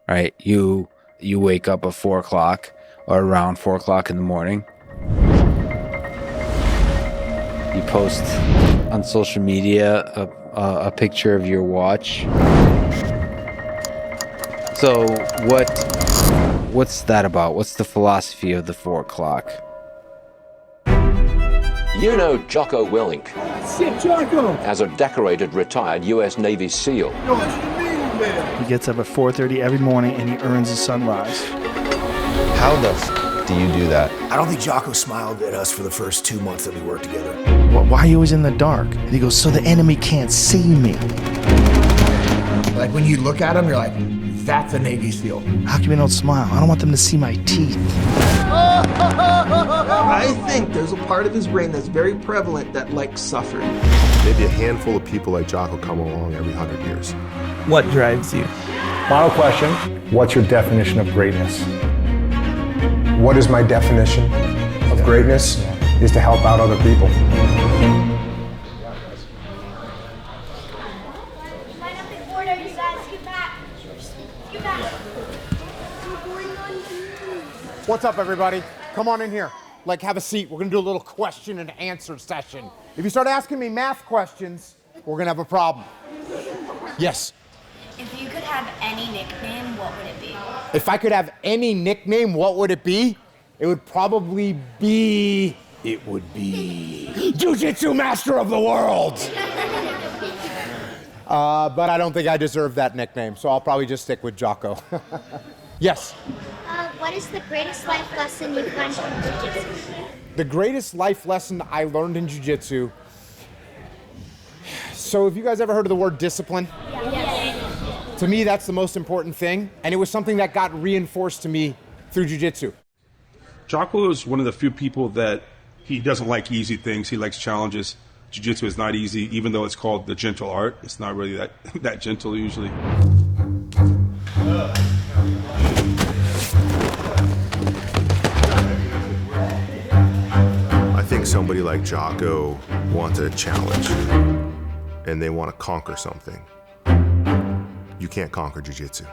right? You wake up at 4 o'clock or around 4 o'clock in the morning. You post on social media a picture of your watch. So what's that about? What's the philosophy of the 4 o'clock? You know Jocko Willink. Shit, Jocko! As a decorated retired U.S. Navy SEAL. Yo, what's your name, man? He gets up at 4:30 every morning and he earns his sunrise. How the f do you do that? I don't think Jocko smiled at us for the first 2 months that we worked together. Why are you always in the dark? And he goes, so the enemy can't see me. Like when you look at him, you're like, that's a Navy SEAL. How come you don't smile? I don't want them to see my teeth. I think there's a part of his brain that's very prevalent that likes suffering. Maybe a handful of people like Jocko come along every 100 years. What drives you? Final question. What's your definition of greatness? What is my definition of greatness? Is to help out other people. What's up, everybody? Come on in here. Like, have a seat. We're gonna do a little question and answer session. If you start asking me math questions, we're gonna have a problem. Yes? If you could have any nickname, what would it be? If I could have any nickname, what would it be? It would probably be... It would be... Jiu-Jitsu Master of the World! But I don't think I deserve that nickname, so I'll probably just stick with Jocko. Yes? What is the greatest life lesson you've learned from Jiu-Jitsu? The greatest life lesson I learned in Jiu-Jitsu... So have you guys ever heard of the word discipline? Yes. To me, that's the most important thing, and it was something that got reinforced to me through Jiu-Jitsu. Jocko is one of the few people that he doesn't like easy things. He likes challenges. Jiu-Jitsu is not easy, even though it's called the gentle art. It's not really that gentle usually. I think somebody like Jocko wants a challenge and they want to conquer something. You can't conquer Jiu-Jitsu.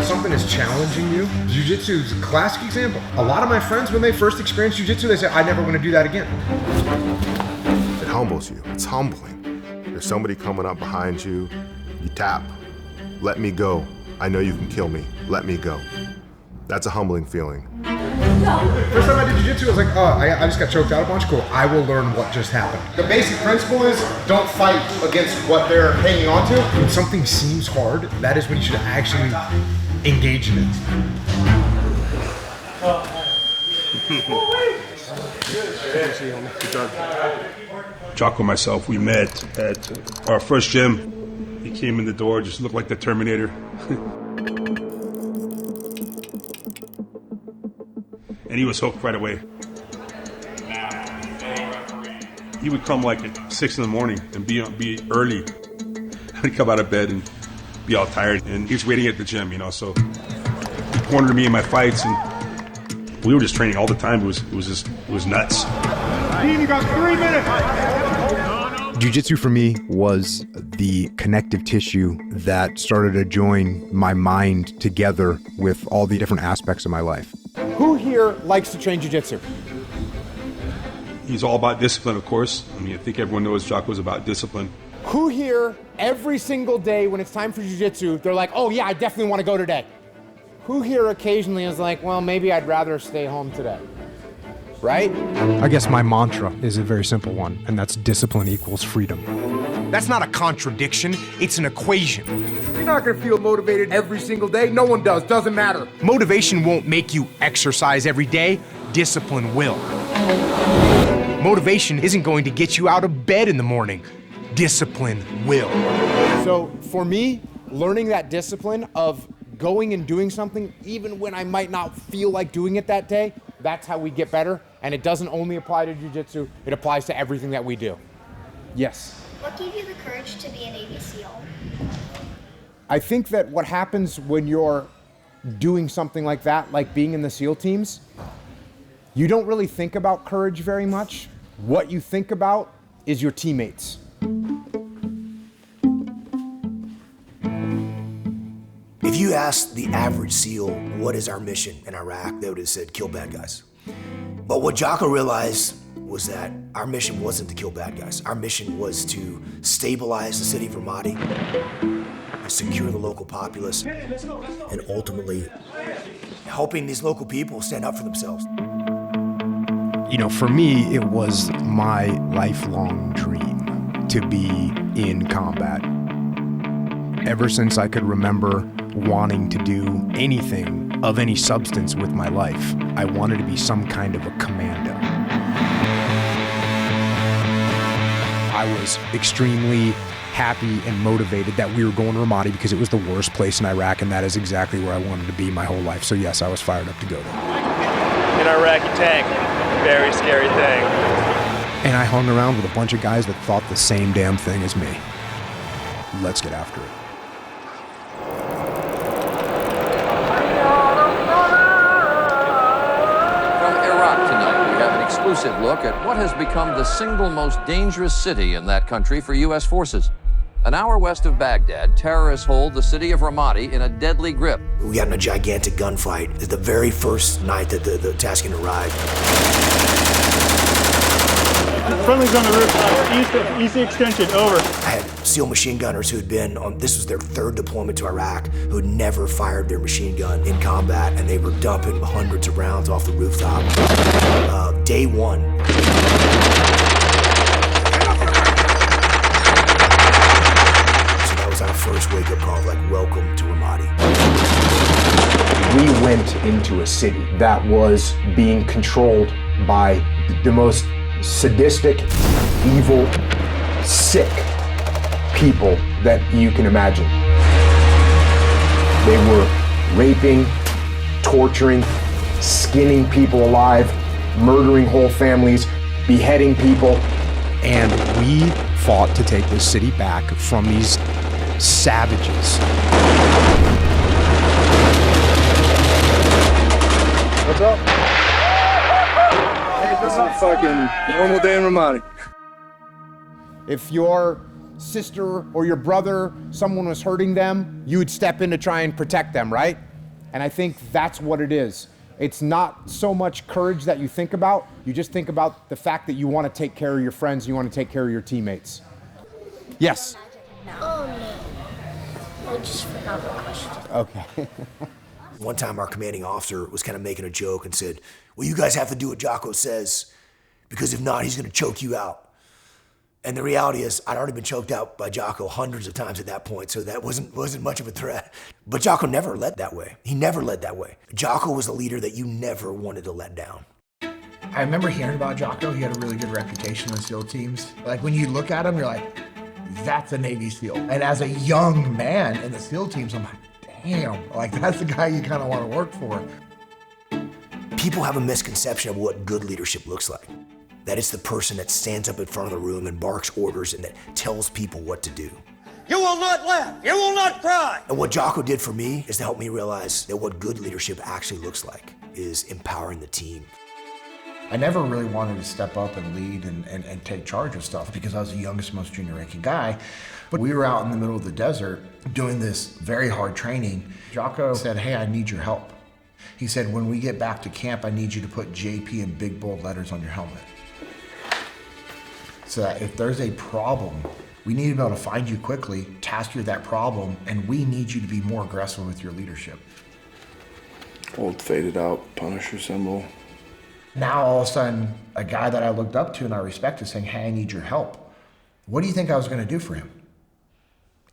Something is challenging you. Jiu-Jitsu is a classic example. A lot of my friends, when they first experience Jiu-Jitsu, they say, I never want to do that again. It humbles you. It's humbling. There's somebody coming up behind you. You tap. Let me go. I know you can kill me. Let me go. That's a humbling feeling. First time I did Jiu-Jitsu, I was like, oh, I just got choked out a bunch. Cool. I will learn what just happened. The basic principle is don't fight against what they're hanging on to. When something seems hard, that is when you should actually engage in it. Jocko and myself, we met at our first gym. He came in the door, just looked like the Terminator. And he was hooked right away. He would come like at 6 in the morning and be early. I'd come out of bed and be all tired, and he was waiting at the gym, so he cornered me in my fights, and we were just training all the time. It was nuts. Dean, you got 3 minutes. Jiu-Jitsu for me was the connective tissue that started to join my mind together with all the different aspects of my life. Who here likes to train Jiu-Jitsu? He's all about discipline, of course. I think everyone knows Jocko's about discipline. Who here, every single day when it's time for Jiu-Jitsu, they're like, oh yeah, I definitely want to go today? Who here occasionally is like, well, maybe I'd rather stay home today? Right? I guess my mantra is a very simple one, and that's discipline equals freedom. That's not a contradiction, it's an equation. You're not gonna feel motivated every single day. No one does, doesn't matter. Motivation won't make you exercise every day, discipline will. Motivation isn't going to get you out of bed in the morning. Discipline will. So for me, learning that discipline of going and doing something even when I might not feel like doing it that day, that's how we get better. And it doesn't only apply to Jiu-Jitsu, it applies to everything that we do. Yes? What gave you the courage to be a Navy SEAL? I think that what happens when you're doing something like that, like being in the SEAL teams, you don't really think about courage very much. What you think about is your teammates. If you asked the average SEAL, what is our mission in Iraq, they would have said, kill bad guys. But what Jocko realized was that our mission wasn't to kill bad guys. Our mission was to stabilize the city of Ramadi, secure the local populace, and ultimately helping these local people stand up for themselves. You know, for me, it was my lifelong dream to be in combat. Ever since I could remember wanting to do anything of any substance with my life, I wanted to be some kind of a commando. I was extremely happy and motivated that we were going to Ramadi because it was the worst place in Iraq, and that is exactly where I wanted to be my whole life. So yes, I was fired up to go there. An Iraqi tank, very scary thing. And I hung around with a bunch of guys that thought the same damn thing as me. Let's get after it. From Iraq tonight, we have an exclusive look at what has become the single most dangerous city in that country for U.S. forces. An hour west of Baghdad, terrorists hold the city of Ramadi in a deadly grip. We got in a gigantic gunfight. It's the very first night that the Tascan arrived. Friendly's on the roof, east extension, over. I had SEAL machine gunners who had been on, this was their third deployment to Iraq, who had never fired their machine gun in combat, and they were dumping hundreds of rounds off the rooftop. Day one. Our first wake-up call, like, welcome to Ramadi. We went into a city that was being controlled by the most sadistic, evil, sick people that you can imagine. They were raping, torturing, skinning people alive, murdering whole families, beheading people. And we fought to take this city back from these savages. What's up? Hey, this is a fucking normal day in Ramadi. If your sister or your brother, someone was hurting them, you would step in to try and protect them, right? And I think that's what it is. It's not so much courage that you think about, you just think about the fact that you want to take care of your friends, you want to take care of your teammates. Yes? Oh no. I just forgot my question. Okay. One time our commanding officer was kind of making a joke and said, well, you guys have to do what Jocko says, because if not, he's going to choke you out. And the reality is, I'd already been choked out by Jocko hundreds of times at that point, so that wasn't much of a threat. But Jocko never led that way. He never led that way. Jocko was a leader that you never wanted to let down. I remember hearing about Jocko. He had a really good reputation in the SEAL teams. Like, when you look at him, you're like, that's a Navy SEAL. And as a young man in the SEAL teams, I'm like, damn, like, that's the guy you kind of want to work for. People have a misconception of what good leadership looks like. That it's the person that stands up in front of the room and barks orders and that tells people what to do. You will not laugh. You will not cry. And what Jocko did for me is to help me realize that what good leadership actually looks like is empowering the team. I never really wanted to step up and lead and take charge of stuff because I was the youngest, most junior ranking guy. But we were out in the middle of the desert doing this very hard training. Jocko said, hey, I need your help. He said, when we get back to camp, I need you to put JP in big bold letters on your helmet. So that if there's a problem, we need to be able to find you quickly, task you with that problem, and we need you to be more aggressive with your leadership. Old faded out Punisher symbol. Now all of a sudden, a guy that I looked up to and I respected saying, hey, I need your help. What do you think I was gonna do for him?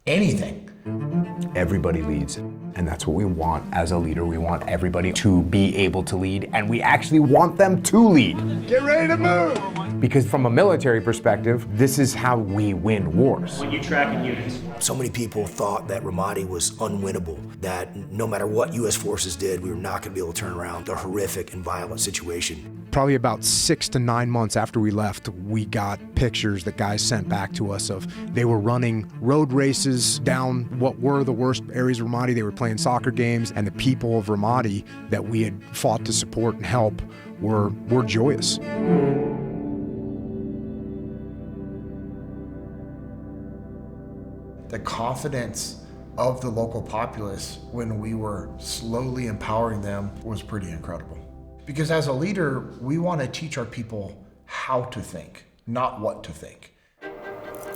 Anything. Everybody leads, and that's what we want as a leader. We want everybody to be able to lead, and we actually want them to lead. Get ready to move! Because from a military perspective, this is how we win wars. When you track in units. So many people thought that Ramadi was unwinnable, that no matter what U.S. forces did, we were not going to be able to turn around a horrific and violent situation. Probably about 6 to 9 months after we left, we got pictures that guys sent back to us of they were running road races down what were the worst areas of Ramadi. They were playing soccer games, and the people of Ramadi that we had fought to support and help were joyous. The confidence of the local populace when we were slowly empowering them was pretty incredible. Because as a leader, we want to teach our people how to think, not what to think.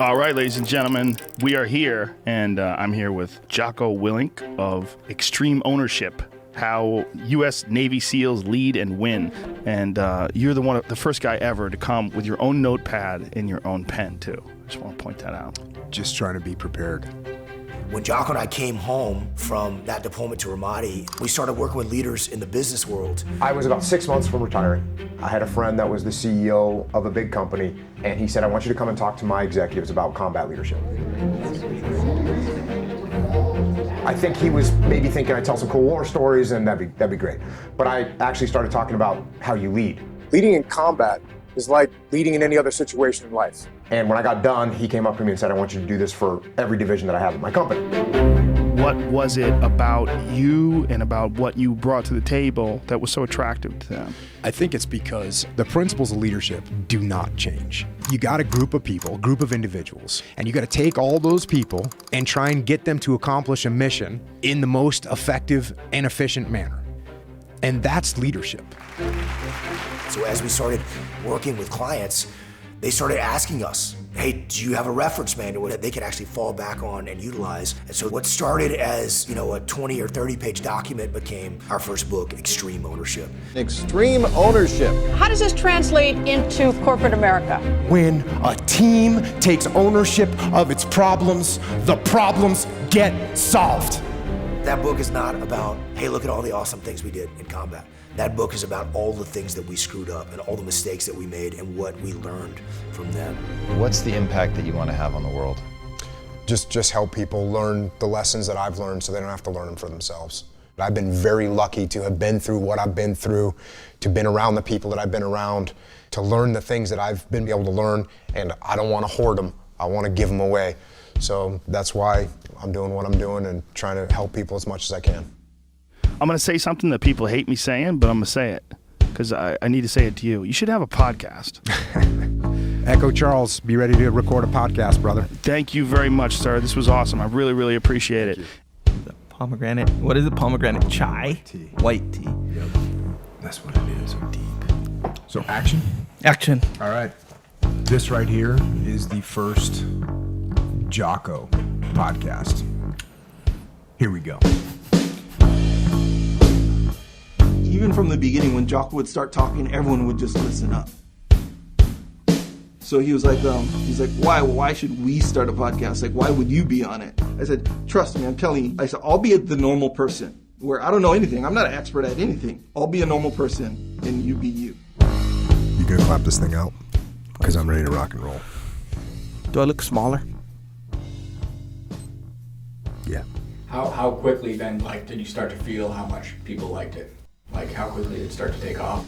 All right, ladies and gentlemen, we are here, and I'm here with Jocko Willink of Extreme Ownership, how U.S. Navy SEALs lead and win. And you're the first guy ever to come with your own notepad and your own pen, too. I just want to point that out. Just trying to be prepared. When Jocko and I came home from that deployment to Ramadi, we started working with leaders in the business world. I was about 6 months from retiring. I had a friend that was the CEO of a big company, and he said, I want you to come and talk to my executives about combat leadership. I think he was maybe thinking I'd tell some cool war stories and that'd be great. But I actually started talking about how you lead. Leading in combat is like leading in any other situation in life. And when I got done, he came up to me and said, I want you to do this for every division that I have in my company. What was it about you and about what you brought to the table that was so attractive to them? I think it's because the principles of leadership do not change. You got a group of people, a group of individuals, and you got to take all those people and try and get them to accomplish a mission in the most effective and efficient manner. And that's leadership. So as we started working with clients, they started asking us, hey, do you have a reference manual that they could actually fall back on and utilize? And so what started as, a 20 or 30 page document became our first book, Extreme Ownership. Extreme Ownership. How does this translate into corporate America? When a team takes ownership of its problems, the problems get solved. That book is not about, hey, look at all the awesome things we did in combat. That book is about all the things that we screwed up and all the mistakes that we made and what we learned from them. What's the impact that you want to have on the world? Just help people learn the lessons that I've learned so they don't have to learn them for themselves. I've been very lucky to have been through what I've been through, to been around the people that I've been around, to learn the things that I've been able to learn, and I don't want to hoard them. I want to give them away. So that's why I'm doing what I'm doing and trying to help people as much as I can. I'm going to say something that people hate me saying, but I'm going to say it because I need to say it to you. You should have a podcast. Echo Charles, be ready to record a podcast, brother. Thank you very much, sir. This was awesome. I really, really appreciate it. The pomegranate. What is it? Pomegranate chai? White tea. Yep. That's what it is. So deep. So action? Action. All right. This right here is the first Jocko podcast. Here we go. Even from the beginning, when Jocko would start talking, everyone would just listen up. So he was like, why should we start a podcast? Like, why would you be on it? I said, trust me, I'm telling you. I said, I'll be the normal person where I don't know anything. I'm not an expert at anything. I'll be a normal person and you be you. You gonna clap this thing out? Because I'm ready to rock and roll. Do I look smaller? Yeah. How quickly then, did you start to feel how much people liked it? How quickly did it start to take off?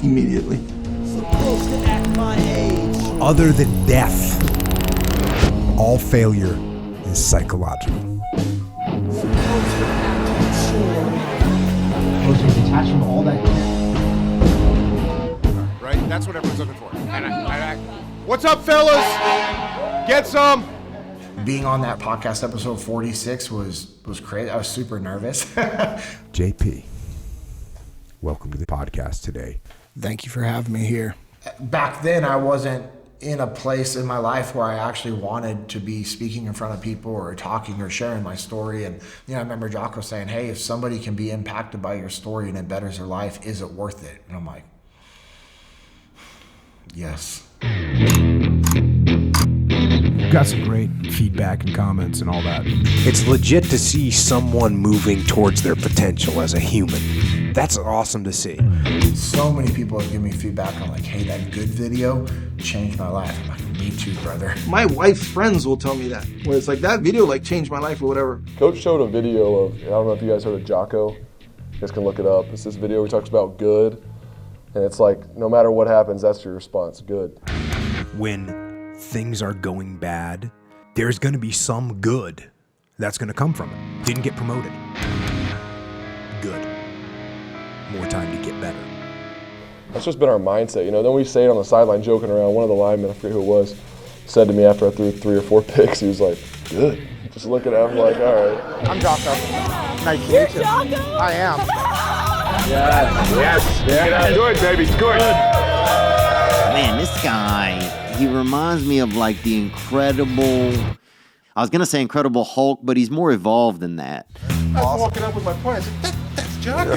Immediately. Supposed to act my age. Other than death, all failure is psychological. Detached from all that. Right? That's what everyone's looking for. What's up, fellas? Get some. Being on that podcast episode 46 was crazy. I was super nervous. JP, welcome to the podcast today. Thank you for having me here. Back then, I wasn't in a place in my life where I actually wanted to be speaking in front of people or talking or sharing my story. And, I remember Jocko saying, hey, if somebody can be impacted by your story and it betters their life, is it worth it? And I'm like, yes. Got some great feedback and comments and all that. It's legit to see someone moving towards their potential as a human. That's awesome to see. So many people have given me feedback on hey, that good video changed my life. I'm like, me too, brother. My wife's friends will tell me that, where it's that video changed my life or whatever. Coach showed a video of, I don't know if you guys heard of Jocko. You guys can look it up. It's this video where he talks about good. And it's no matter what happens, that's your response, good. When things are going bad, there's going to be some good that's going to come from it. Didn't get promoted. Good. More time to get better. That's just been our mindset, Then we say it on the sideline joking around. One of the linemen, I forget who it was, said to me after I threw 3 or 4 picks, he was like, good. Just looking at him like, all right. I'm Jocko. Nice to meet you. Jocko? I am. Yes. Yeah. Good, baby. Good. Man, this guy, he reminds me of like the Incredible, I was going to say Incredible Hulk, but he's more evolved than that. I was walking up with my point. I said, that's Jocko.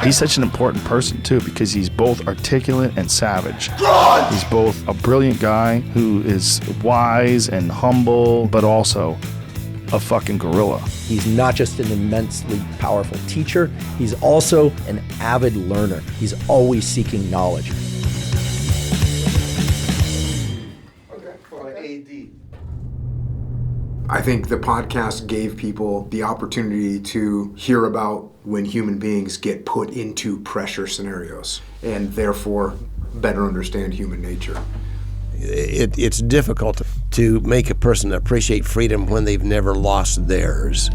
He's such an important person, too, because he's both articulate and savage. God! He's both a brilliant guy who is wise and humble, but also a fucking gorilla. He's not just an immensely powerful teacher, he's also an avid learner. He's always seeking knowledge. I think the podcast gave people the opportunity to hear about when human beings get put into pressure scenarios and therefore better understand human nature. It's difficult to make a person appreciate freedom when they've never lost theirs.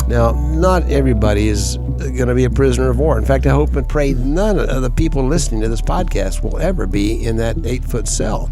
Now, not everybody is going to be a prisoner of war. In fact, I hope and pray none of the people listening to this podcast will ever be in that 8-foot cell.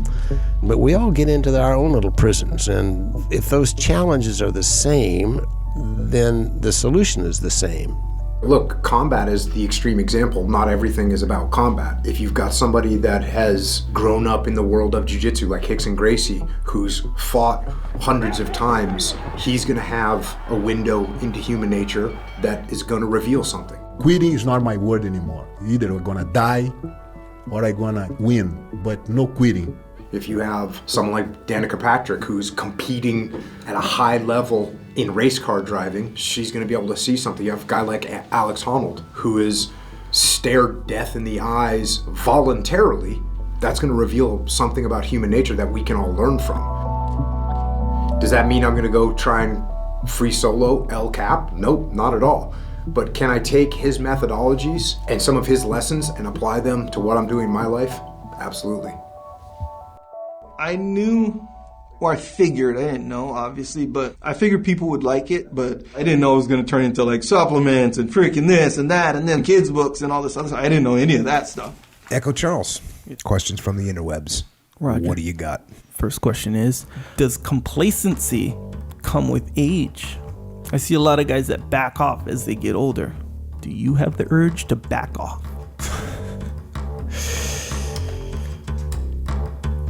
But we all get into our own little prisons, and if those challenges are the same, then the solution is the same. Look, combat is the extreme example. Not everything is about combat. If you've got somebody that has grown up in the world of jiu-jitsu, like Rickson Gracie, who's fought hundreds of times, he's going to have a window into human nature that is going to reveal something. Quitting is not my word anymore. Either we're going to die or I'm going to win, but no quitting. If you have someone like Danica Patrick, who's competing at a high level in race car driving, she's going to be able to see something. You have a guy like Alex Honnold, who has stared death in the eyes voluntarily. That's going to reveal something about human nature that we can all learn from. Does that mean I'm going to go try and free solo El Cap? Nope, not at all. But can I take his methodologies and some of his lessons and apply them to what I'm doing in my life? Absolutely. I knew, or I figured, I didn't know obviously, but I figured people would like it, but I didn't know it was going to turn into like supplements and freaking this and that and then kids books and all this other stuff. I didn't know any of that stuff. Echo Charles, questions from the interwebs. Roger. What do you got? First question is, does complacency come with age? I see a lot of guys that back off as they get older. Do you have the urge to back off?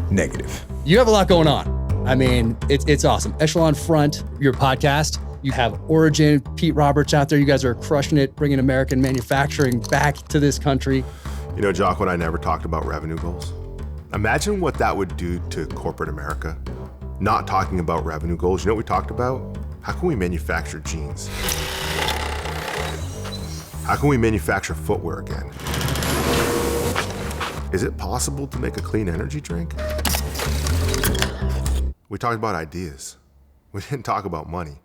Negative. You have a lot going on. I mean, it's awesome. Echelon Front, your podcast. You have Origin, Pete Roberts out there. You guys are crushing it, bringing American manufacturing back to this country. You know, Jocko and I never talked about revenue goals. Imagine what that would do to corporate America. Not talking about revenue goals. You know what we talked about? How can we manufacture jeans? How can we manufacture footwear again? Is it possible to make a clean energy drink? We talked about ideas. We didn't talk about money.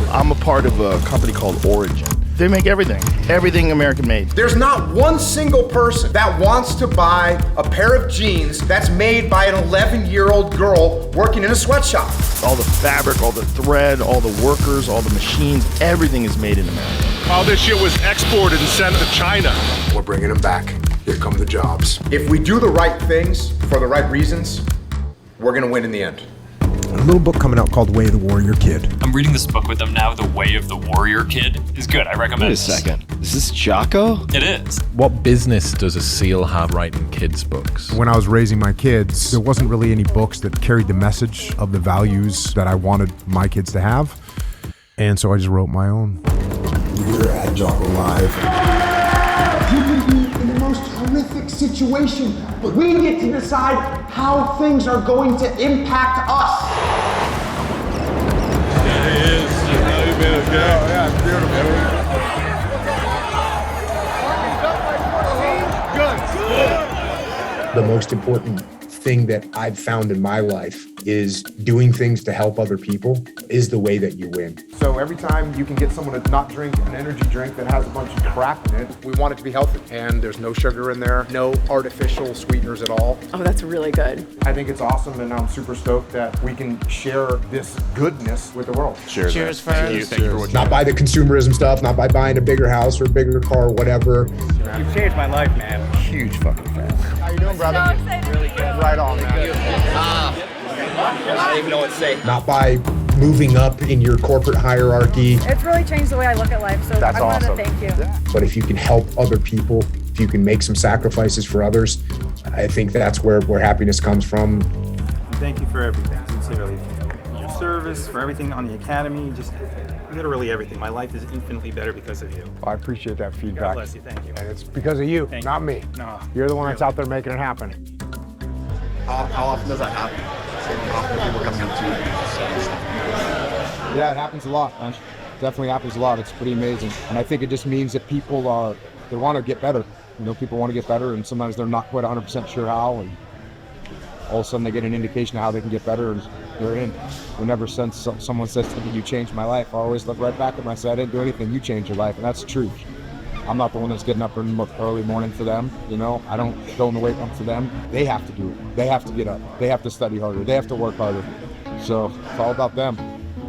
I'm a part of a company called Origin. They make everything American made. There's not one single person that wants to buy a pair of jeans that's made by an 11-year-old girl working in a sweatshop. All the fabric, all the thread, all the workers, all the machines, everything is made in America. All this shit was exported and sent to China. We're bringing them back. Here come the jobs. If we do the right things for the right reasons, we're going to win in the end. A little book coming out called Way of the Warrior Kid. I'm reading this book with them now, The Way of the Warrior Kid. It's good, I recommend it. Wait a second, is this Jocko? It is. What business does a SEAL have writing kids' books? When I was raising my kids, there wasn't really any books that carried the message of the values that I wanted my kids to have. And so I just wrote my own. We're at Jocko Live. You can be in the most horrific situation, but we get to decide how things are going to impact us. Yeah, he is. Yeah, it's beautiful. The most important thing that I've found in my life is doing things to help other people is the way that you win. So every time you can get someone to not drink an energy drink that has a bunch of crap in it, we want it to be healthy. And there's no sugar in there, no artificial sweeteners at all. Oh, that's really good. I think it's awesome, and I'm super stoked that we can share this goodness with the world. Cheers, friends. Not by the consumerism stuff, not by buying a bigger house or a bigger car or whatever. You've changed my life, man. Huge fucking fan. How you doing, brother? So excited. Right on, man. I don't even know what to say. Not by moving up in your corporate hierarchy. It's really changed the way I look at life, so That's I wanted awesome. to thank you. But if you can help other people, if you can make some sacrifices for others, I think that's where happiness comes from. Thank you for everything, sincerely. Your service, for everything on the academy, just literally everything. My life is infinitely better because of you. I appreciate that feedback. God bless you, thank you. And it's because of you, not me. No. You're the one that's out there making it happen. How often does that happen? How often people coming up to you? Yeah, it happens a lot. Definitely happens a lot. It's pretty amazing. And I think it just means that people they want to get better. You know, people want to get better, and sometimes they're not quite 100% sure how, and all of a sudden they get an indication of how they can get better, and they're in. Whenever someone says to me, "You changed my life," I always look right back at them and I say, "I didn't do anything. You changed your life," and that's true. I'm not the one that's getting up in the early morning for them. You know, I don't go in the weight room for them. They have to do it. They have to get up. They have to study harder. They have to work harder. So it's all about them.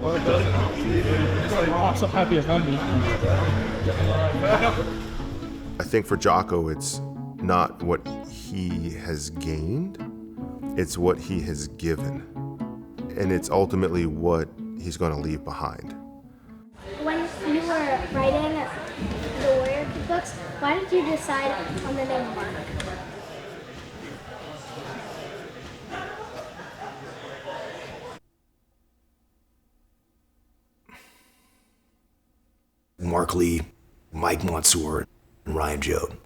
I'm so happy I found you. I think for Jocko, it's not what he has gained, it's what he has given. And it's ultimately what he's going to leave behind. When you were writing the Warrior Kid books, why did you decide on the name Mark? Mark Lee, Mike Monsoor, and Ryan Joad.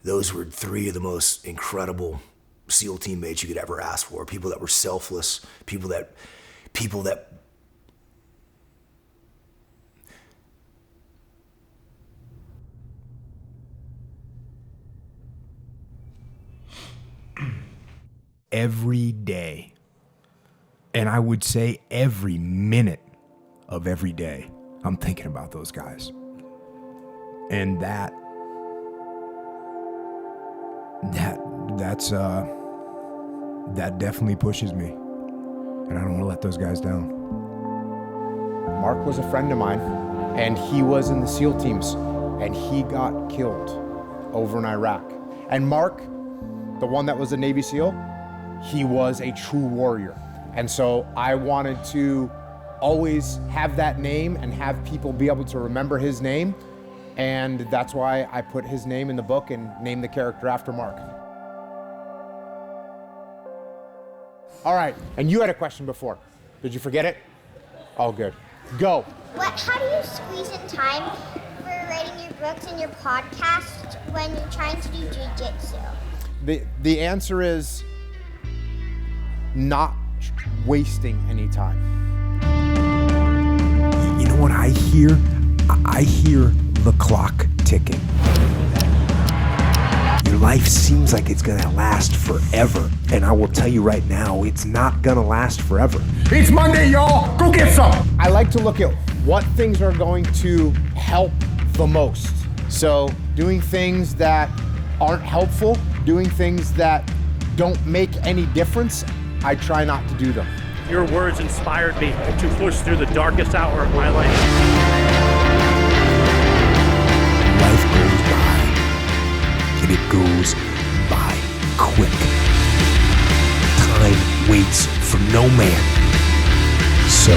Those were three of the most incredible SEAL teammates you could ever ask for. People that were selfless, people that every day, and I would say every minute of every day, I'm thinking about those guys. And that definitely pushes me. And I don't want to let those guys down. Mark was a friend of mine, and he was in the SEAL teams, and he got killed over in Iraq. And Mark, the one that was a Navy SEAL, he was a true warrior. And so I wanted to always have that name and have people be able to remember his name. And that's why I put his name in the book and named the character after Mark. All right, and you had a question before. Did you forget it? Oh, good. Go. How do you squeeze in time for writing your books and your podcast when you're trying to do jiu-jitsu? The answer is not wasting any time. You know what I hear? I hear the clock ticking. Your life seems like it's gonna last forever. And I will tell you right now, it's not gonna last forever. It's Monday, y'all. Go get some. I like to look at what things are going to help the most. So doing things that aren't helpful, doing things that don't make any difference, I try not to do them. Your words inspired me to push through the darkest hour of my life. Life goes by, and it goes by quick. Time waits for no man. So